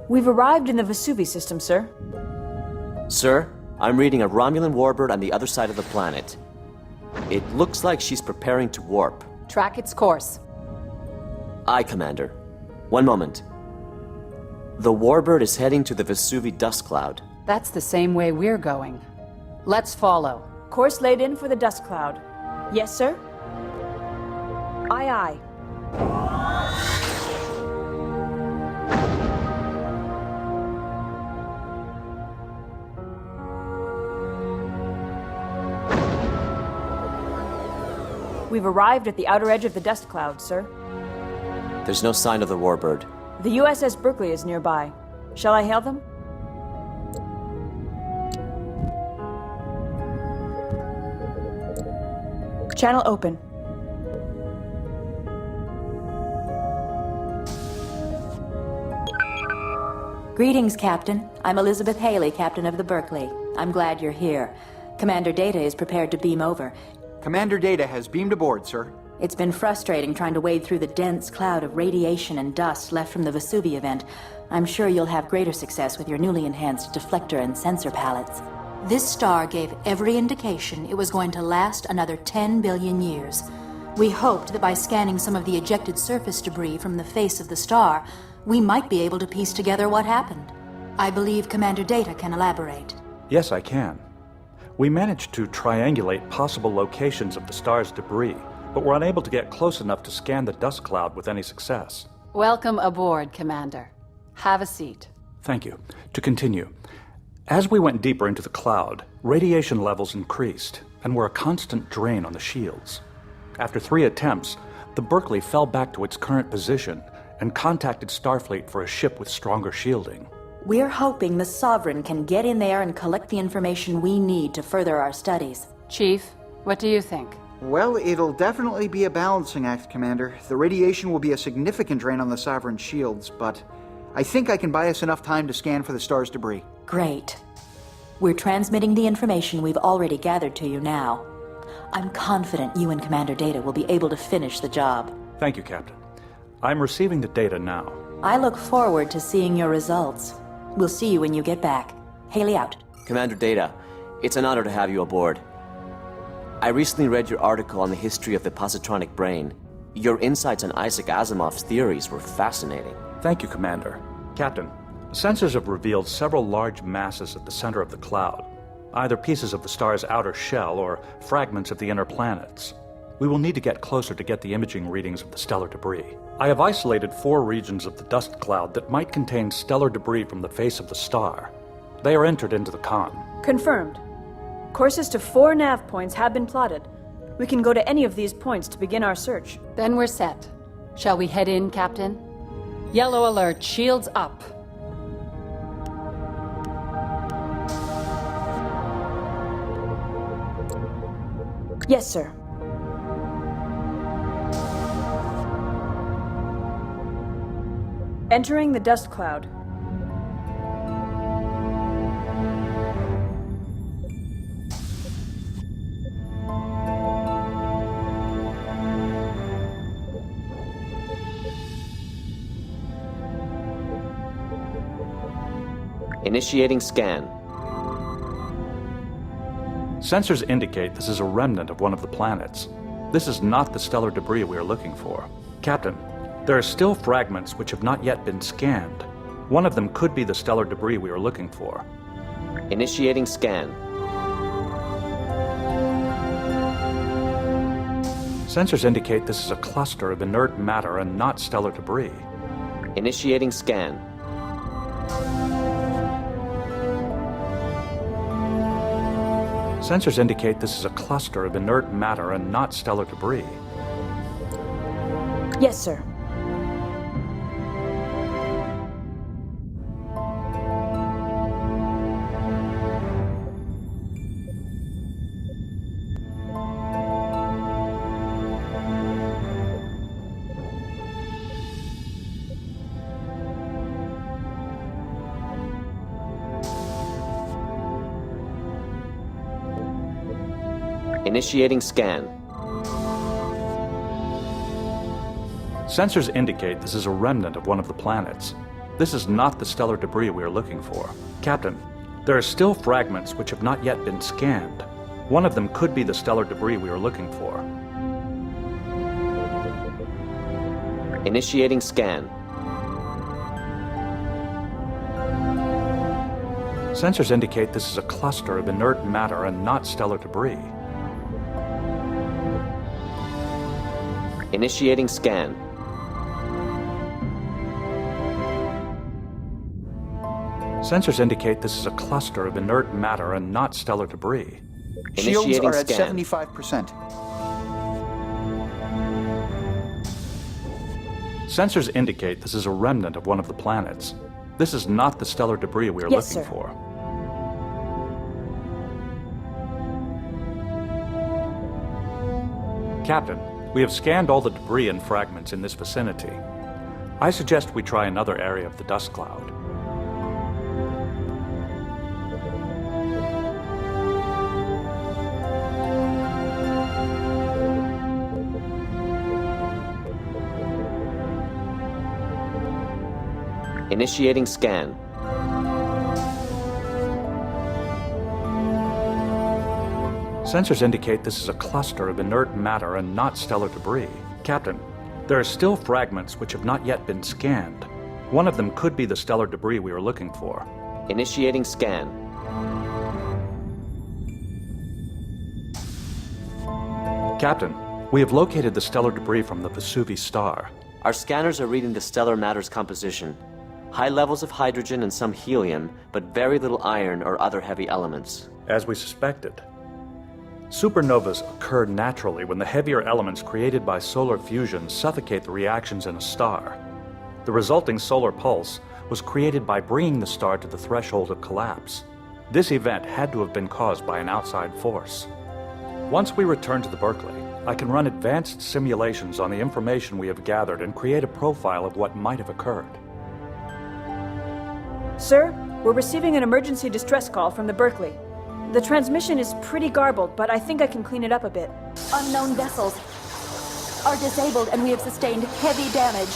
We've arrived in the Vesuvi system, sir. Sir, I'm reading a Romulan warbird on the other side of the planet. It looks like she's preparing to warp. Track its course. Aye, Commander. One moment. The warbird is heading to the Vesuvi dust cloud. That's the same way we're going. Let's follow. Course laid in for the dust cloud. Yes, sir? Aye, aye. We've arrived at the outer edge of the dust cloud, sir. There's no sign of the warbird. The USS Berkeley is nearby. Shall I hail them? Channel open. Greetings, Captain. I'm Elizabeth Haley, Captain of the Berkeley. I'm glad you're here. Commander Data is prepared to beam over. Commander Data has beamed aboard, sir. It's been frustrating trying to wade through the dense cloud of radiation and dust left from the Vesuvi event. I'm sure you'll have greater success with your newly enhanced deflector and sensor palettes. This star gave every indication it was going to last another 10 billion years. We hoped that by scanning some of the ejected surface debris from the face of the star, we might be able to piece together what happened. I believe Commander Data can elaborate. Yes, I can. We managed to triangulate possible locations of the star's debris, but were unable to get close enough to scan the dust cloud with any success. Welcome aboard, Commander. Have a seat. Thank you. To continue, as we went deeper into the cloud, radiation levels increased and were a constant drain on the shields. After 3 attempts, the Berkeley fell back to its current position and contacted Starfleet for a ship with stronger shielding. We're hoping the Sovereign can get in there and collect the information we need to further our studies. Chief, what do you think? Well, it'll definitely be a balancing act, Commander. The radiation will be a significant drain on the Sovereign's shields, but I think I can buy us enough time to scan for the star's debris. Great. We're transmitting the information we've already gathered to you now. I'm confident you and Commander Data will be able to finish the job. Thank you, Captain. I'm receiving the data now. I look forward to seeing your results. We'll see you when you get back. Haley out. Commander Data, it's an honor to have you aboard. I recently read your article on the history of the positronic brain. Your insights on Isaac Asimov's theories were fascinating. Thank you, Commander. Captain, sensors have revealed several large masses at the center of the cloud, either pieces of the star's outer shell or fragments of the inner planets. We will need to get closer to get the imaging readings of the stellar debris. I have isolated 4 regions of the dust cloud that might contain stellar debris from the face of the star. They are entered into the con. Confirmed. Courses to 4 nav points have been plotted. We can go to any of these points to begin our search. Then we're set. Shall we head in, Captain? Yellow alert, shields up. Yes, sir. Entering the dust cloud. Initiating scan. Sensors indicate this is a remnant of one of the planets. This is not the stellar debris we are looking for. Captain, there are still fragments which have not yet been scanned. One of them could be the stellar debris we are looking for. Initiating scan. Sensors indicate this is a cluster of inert matter and not stellar debris. Initiating scan. Sensors indicate this is a cluster of inert matter and not stellar debris. Yes, sir. Initiating scan. Sensors indicate this is a remnant of one of the planets. This is not the stellar debris we are looking for. Captain, there are still fragments which have not yet been scanned. One of them could be the stellar debris we are looking for. Initiating scan. Sensors indicate this is a cluster of inert matter and not stellar debris. Initiating scan. Sensors indicate this is a cluster of inert matter and not stellar debris. Shields Initiating are at scan. 75%. Sensors indicate this is a remnant of one of the planets. This is not the stellar debris we are Yes, looking sir. for. Captain, we have scanned all the debris and fragments in this vicinity. I suggest we try another area of the dust cloud. Initiating scan. Sensors indicate this is a cluster of inert matter and not stellar debris. Captain, there are still fragments which have not yet been scanned. One of them could be the stellar debris we are looking for. Initiating scan. Captain, we have located the stellar debris from the Vesuvi star. Our scanners are reading the stellar matter's composition. High levels of hydrogen and some helium, but very little iron or other heavy elements. As we suspected. Supernovas occur naturally when the heavier elements created by solar fusion suffocate the reactions in a star. The resulting solar pulse was created by bringing the star to the threshold of collapse. This event had to have been caused by an outside force. Once we return to the Berkeley, I can run advanced simulations on the information we have gathered and create a profile of what might have occurred. Sir, we're receiving an emergency distress call from the Berkeley. The transmission is pretty garbled, but I think I can clean it up a bit. Unknown vessels are disabled and we have sustained heavy damage.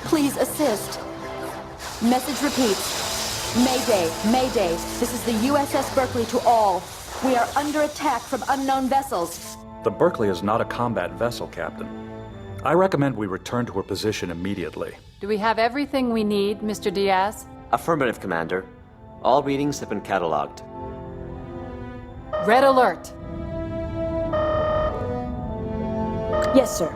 Please assist. Message repeats. Mayday, Mayday. This is the USS Berkeley to all. We are under attack from unknown vessels. The Berkeley is not a combat vessel, Captain. I recommend we return to her position immediately. Do we have everything we need, Mr. Diaz? Affirmative, Commander. All readings have been catalogued. Red alert. Yes, sir.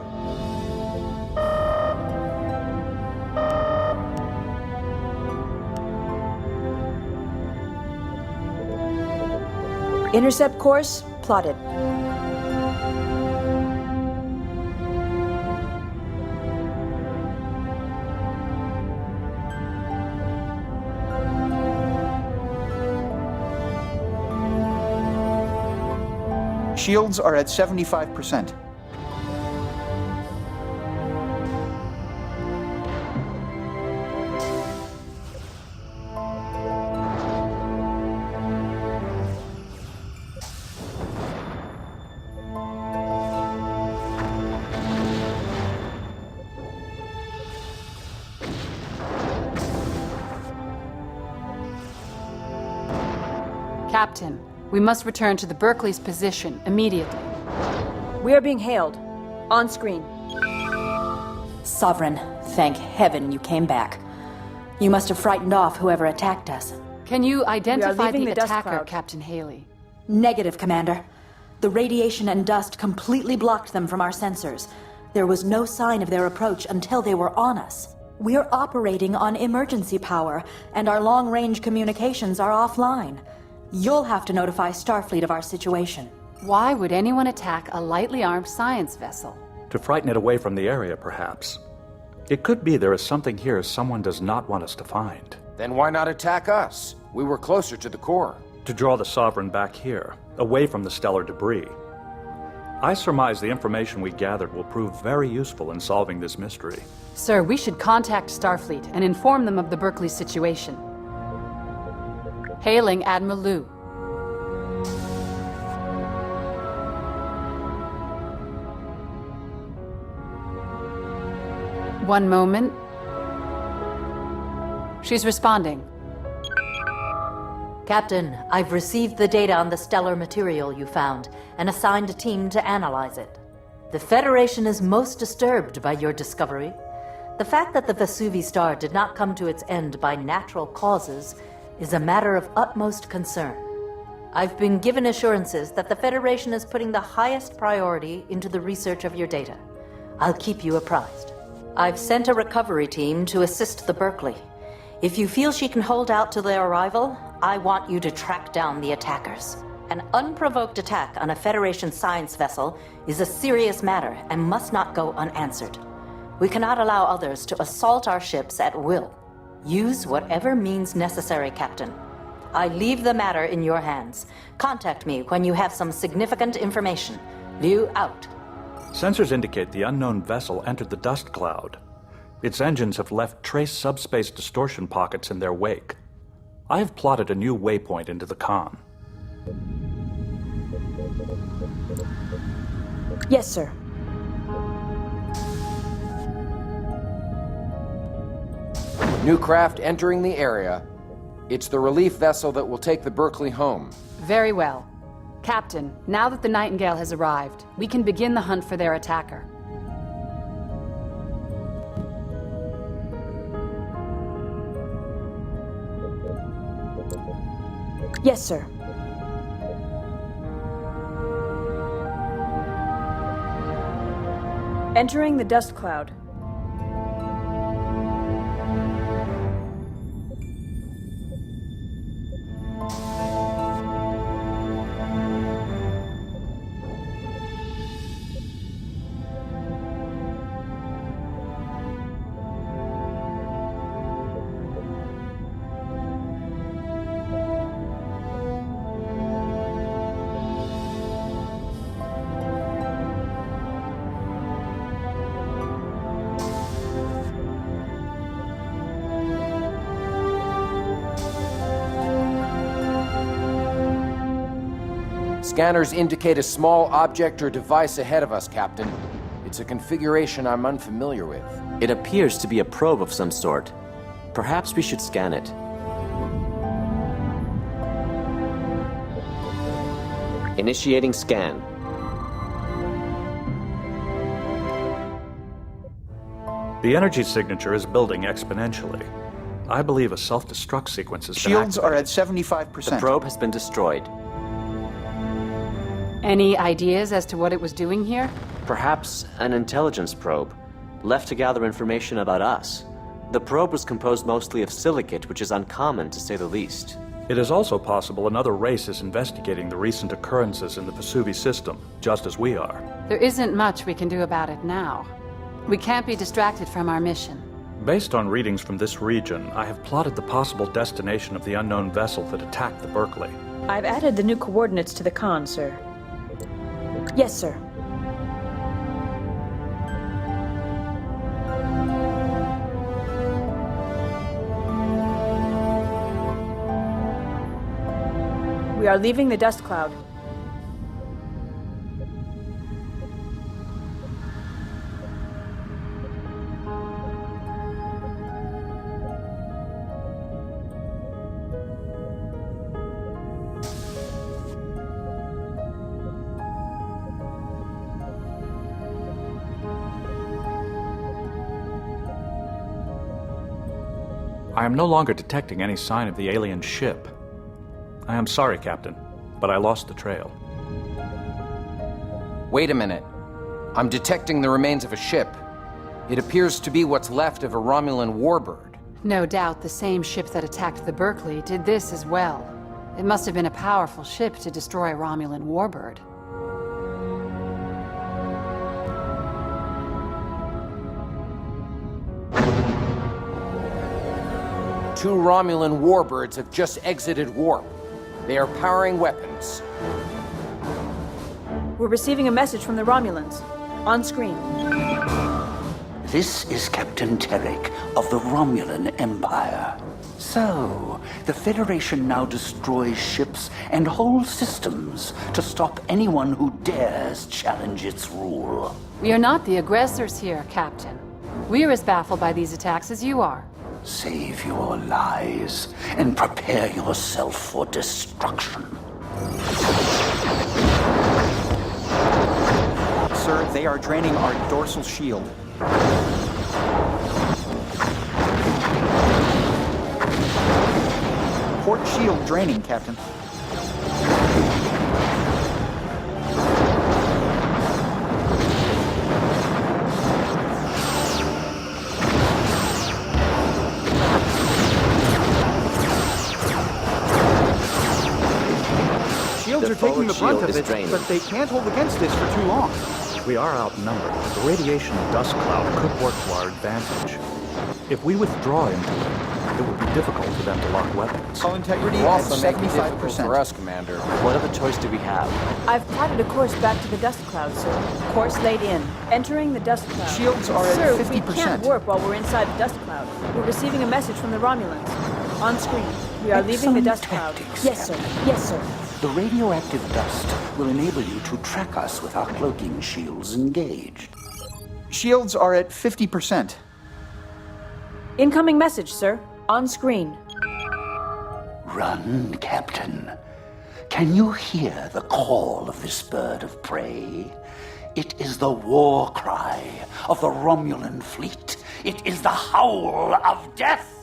Intercept course plotted. Shields are at 75%. Captain, we must return to the Berkeley's position immediately. We are being hailed. On screen. Sovereign, thank heaven you came back. You must have frightened off whoever attacked us. Can you identify leaving the the dust attacker, cloud. Captain Haley? Negative, Commander. The radiation and dust completely blocked them from our sensors. There was no sign of their approach until they were on us. We're operating on emergency power, and our long-range communications are offline. You'll have to notify Starfleet of our situation. Why would anyone attack a lightly armed science vessel? To frighten it away from the area, perhaps. It could be there is something here someone does not want us to find. Then why not attack us? We were closer to the core. To draw the Sovereign back here, away from the stellar debris. I surmise the information we gathered will prove very useful in solving this mystery. Sir, we should contact Starfleet and inform them of the Berkeley situation. Hailing Admiral Liu. One moment. She's responding. Captain, I've received the data on the stellar material you found and assigned a team to analyze it. The Federation is most disturbed by your discovery. The fact that the Vesuvi star did not come to its end by natural causes is a matter of utmost concern. I've been given assurances that the Federation is putting the highest priority into the research of your data. I'll keep you apprised. I've sent a recovery team to assist the Berkeley. If you feel she can hold out till their arrival, I want you to track down the attackers. An unprovoked attack on a Federation science vessel is a serious matter and must not go unanswered. We cannot allow others to assault our ships at will. Use whatever means necessary, Captain. I leave the matter in your hands. Contact me when you have some significant information. Liu out. Sensors indicate the unknown vessel entered the dust cloud. Its engines have left trace subspace distortion pockets in their wake. I have plotted a new waypoint into the con. Yes, sir. New craft entering the area. It's the relief vessel that will take the Berkeley home. Very well. Captain, now that the Nightingale has arrived, we can begin the hunt for their attacker. Yes, sir. Entering the dust cloud. Scanners indicate a small object or device ahead of us, Captain. It's a configuration I'm unfamiliar with. It appears to be a probe of some sort. Perhaps we should scan it. Initiating scan. The energy signature is building exponentially. I believe a self-destruct sequence has been Shields are activated. at 75%. The probe has been destroyed. Any ideas as to what it was doing here? Perhaps an intelligence probe, left to gather information about us. The probe was composed mostly of silicate, which is uncommon to say the least. It is also possible another race is investigating the recent occurrences in the Vesuvi system, just as we are. There isn't much we can do about it now. We can't be distracted from our mission. Based on readings from this region, I have plotted the possible destination of the unknown vessel that attacked the Berkeley. I've added the new coordinates to the con, sir. Yes, sir. We are leaving the dust cloud. I am no longer detecting any sign of the alien ship. I am sorry, Captain, but I lost the trail. Wait a minute. I'm detecting the remains of a ship. It appears to be what's left of a Romulan warbird. No doubt the same ship that attacked the Berkeley did this as well. It must have been a powerful ship to destroy a Romulan warbird. Two Romulan warbirds have just exited warp. They are powering weapons. We're receiving a message from the Romulans. On screen. This is Captain Terek of the Romulan Empire. So, the Federation now destroys ships and whole systems to stop anyone who dares challenge its rule. We are not the aggressors here, Captain. We're as baffled by these attacks as you are. Save your lies and prepare yourself for destruction. Sir, they are draining our dorsal shield. Port shield draining, Captain. Shields are taking the brunt of it, but they can't hold against this for too long. We are outnumbered, but the radiation dust cloud could work to our advantage. If we withdraw into it, it would be difficult for them to lock weapons. Hull integrity Will at also make it difficult for 75%. us, Commander. What other choice do we have? I've plotted a course back to the dust cloud, sir. Course laid in. Entering the dust cloud. Shields are at Sir, 50%. we can't warp while we're inside the dust cloud. We're receiving a message from the Romulans. On screen. We are leaving the Excellent dust cloud. tactics, Yes, sir. Captain. Yes, sir. The radioactive dust will enable you to track us with our cloaking shields engaged. Shields are at 50%. Incoming message, sir. On screen. Run, Captain. Can you hear the call of this bird of prey? It is the war cry of the Romulan fleet. It is the howl of death.